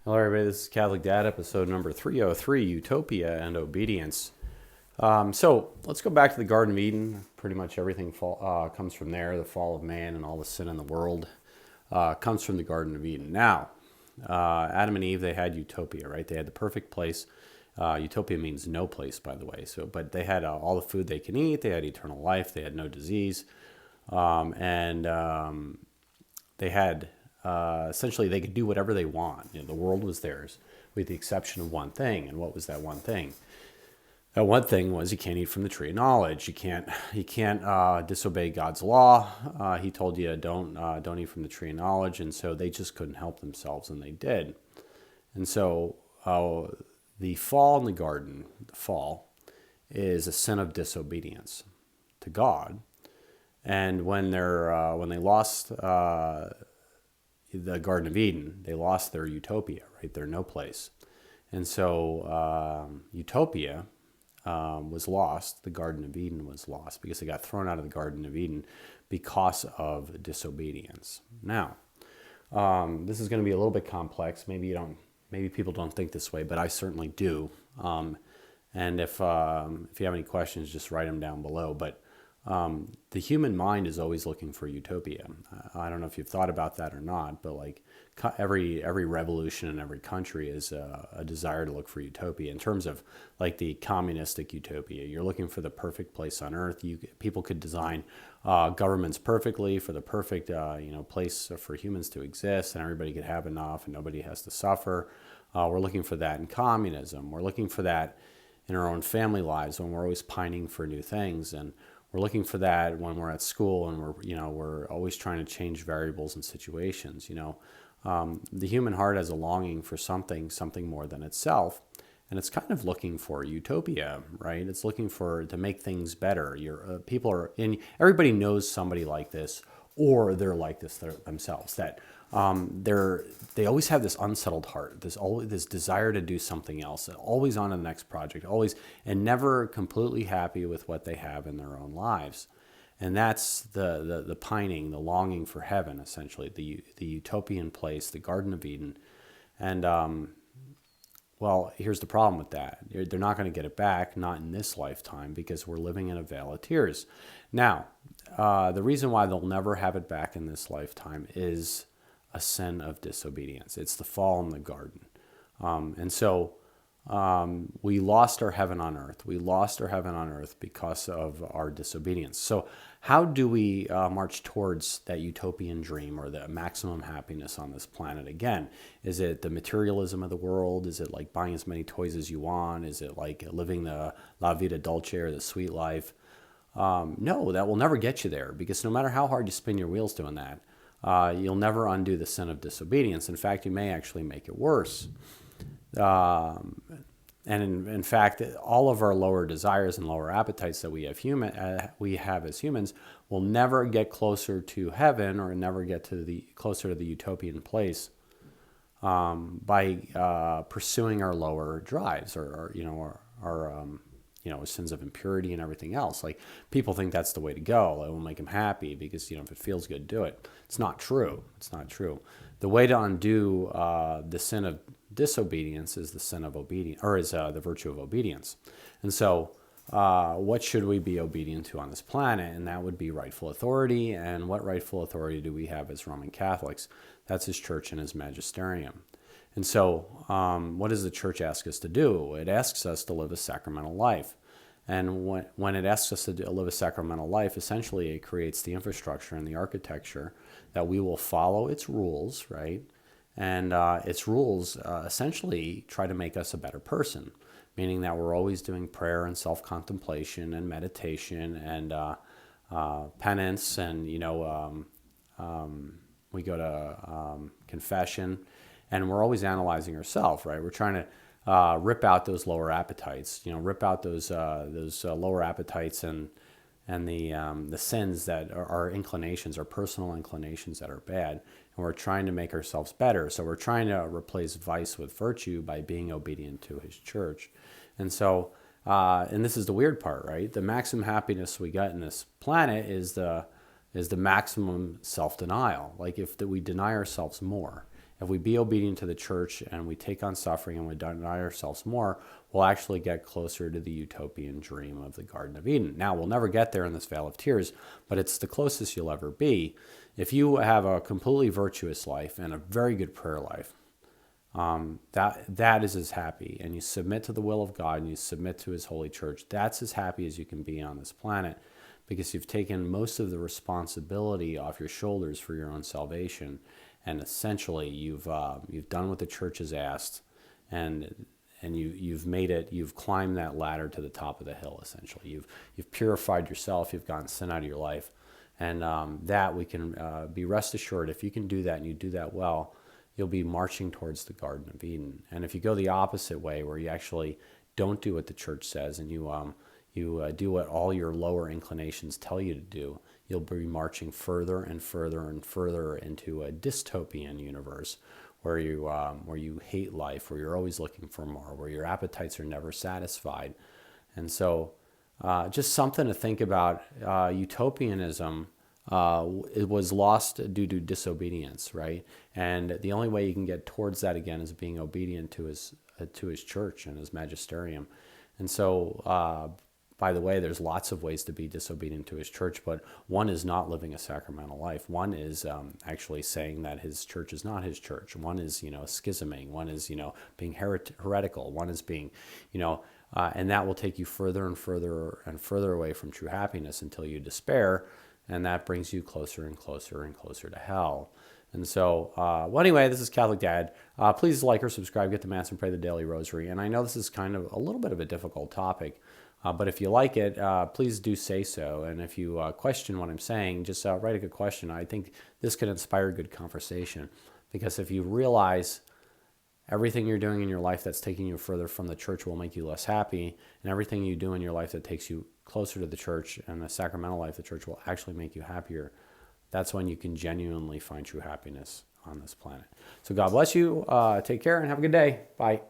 Hello, everybody. This is Catholic Dad, episode number 303, Utopia and Obedience. So let's go back to the Garden of Eden. Pretty much everything comes from there. The fall of man and all the sin in the world comes from the Garden of Eden. Now, Adam and Eve, they had Utopia, right? They had the perfect place. Utopia means no place, by the way. But they had all the food they can eat. They had eternal life. They had no disease. And they had essentially they could do whatever they want. The world was theirs, with the exception of one thing. And what was that one thing? That one thing was you can't eat from the tree of knowledge. You can't disobey God's law. He told you don't eat from the tree of knowledge, and so they just couldn't help themselves, and they did. And so the fall in the garden, the fall, is a sin of disobedience to God. And when they lost the Garden of Eden, they lost their utopia, right? Their no place. And so Utopia was lost. The Garden of Eden was lost because they got thrown out of the Garden of Eden because of disobedience. Now, this is going to be a little bit complex. Maybe people don't think this way, but I certainly do. And if you have any questions, just write them down below. But the human mind is always looking for utopia. I don't know if you've thought about that or not, but like every revolution in every country is a desire to look for utopia. In terms of like the communistic utopia, you're looking for the perfect place on earth. People could design governments perfectly for the perfect place for humans to exist, and everybody could have enough, and nobody has to suffer. We're looking for that in communism. We're looking for that in our own family lives when we're always pining for new things, and we're looking for that when we're at school and we're always trying to change variables and situations. The human heart has a longing for something more than itself, and it's kind of looking for utopia, right? It's looking to make things better. Everybody knows somebody like this, or they're like this themselves. That they always have this unsettled heart, this desire to do something else, always on to the next project, always, and never completely happy with what they have in their own lives. And that's the pining, the longing for heaven, essentially, the utopian place, the Garden of Eden. And well, here's the problem with that. They're not going to get it back, not in this lifetime, because we're living in a vale of tears. Now, the reason why they'll never have it back in this lifetime is a sin of disobedience. It's the fall in the garden. And so we lost our heaven on earth. We lost our heaven on earth because of our disobedience. So how do we march towards that utopian dream or the maximum happiness on this planet again? Is it the materialism of the world? Is it like buying as many toys as you want? Is it like living the La Vida Dolce or the sweet life? No, that will never get you there, because no matter how hard you spin your wheels doing that, you'll never undo the sin of disobedience. In fact, you may actually make it worse. And in fact, all of our lower desires and lower appetites that we have as humans will never get closer to heaven, or never get closer to the utopian place by pursuing our lower drives, or our sins of impurity and everything else. Like, people think that's the way to go. It will make them happy because if it feels good, do it. It's not true. It's not true. The way to undo the sin of disobedience is the sin of obedience, or is the virtue of obedience. And so, what should we be obedient to on this planet? And that would be rightful authority. And what rightful authority do we have as Roman Catholics? That's His church and His magisterium. And so, what does the church ask us to do? It asks us to live a sacramental life. And when it asks us to live a sacramental life, essentially it creates the infrastructure and the architecture that we will follow its rules, right? And its rules essentially try to make us a better person, meaning that we're always doing prayer and self-contemplation and meditation and penance, and we go to confession, and we're always analyzing ourselves, right? We're trying to rip out those lower appetites, rip out those lower appetites and the sins that are our inclinations, our personal inclinations that are bad, and we're trying to make ourselves better. So we're trying to replace vice with virtue by being obedient to His church. And so, and this is the weird part, right? The maximum happiness we got in this planet is the maximum self-denial. Like, if we deny ourselves more, if we be obedient to the church and we take on suffering and we deny ourselves more, we'll actually get closer to the utopian dream of the Garden of Eden. Now, we'll never get there in this vale of tears, but it's the closest you'll ever be. If you have a completely virtuous life and a very good prayer life, that is as happy, and you submit to the will of God and you submit to his holy church, that's as happy as you can be on this planet, because you've taken most of the responsibility off your shoulders for your own salvation, and essentially you've done what the church has asked, and you've made it, you've climbed that ladder to the top of the hill. Essentially, you've purified yourself, you've gotten sin out of your life, and that we can be rest assured, if you can do that and you do that well, you'll be marching towards the Garden of Eden. And if you go the opposite way, where you actually don't do what the church says and you do what all your lower inclinations tell you to do, you'll be marching further and further and further into a dystopian universe where you hate life, where you're always looking for more, where your appetites are never satisfied. And so just something to think about. Utopianism, it was lost due to disobedience, right? And the only way you can get towards that again is being obedient to his church and his magisterium. And so, by the way, there's lots of ways to be disobedient to his church, but one is not living a sacramental life. One is actually saying that his church is not his church. One is, schisming. One is, being heretical. One is being, and that will take you further and further and further away from true happiness until you despair. And that brings you closer and closer and closer to hell. And so, well, anyway, this is Catholic Dad. Please like or subscribe, get the Mass, and pray the Daily Rosary. And I know this is kind of a little bit of a difficult topic, but if you like it, please do say so. And if you question what I'm saying, just write a good question. I think this could inspire good conversation, because if you realize everything you're doing in your life that's taking you further from the church will make you less happy, and everything you do in your life that takes you closer to the church and the sacramental life, the church will actually make you happier, that's when you can genuinely find true happiness on this planet. So God bless you. Take care and have a good day. Bye.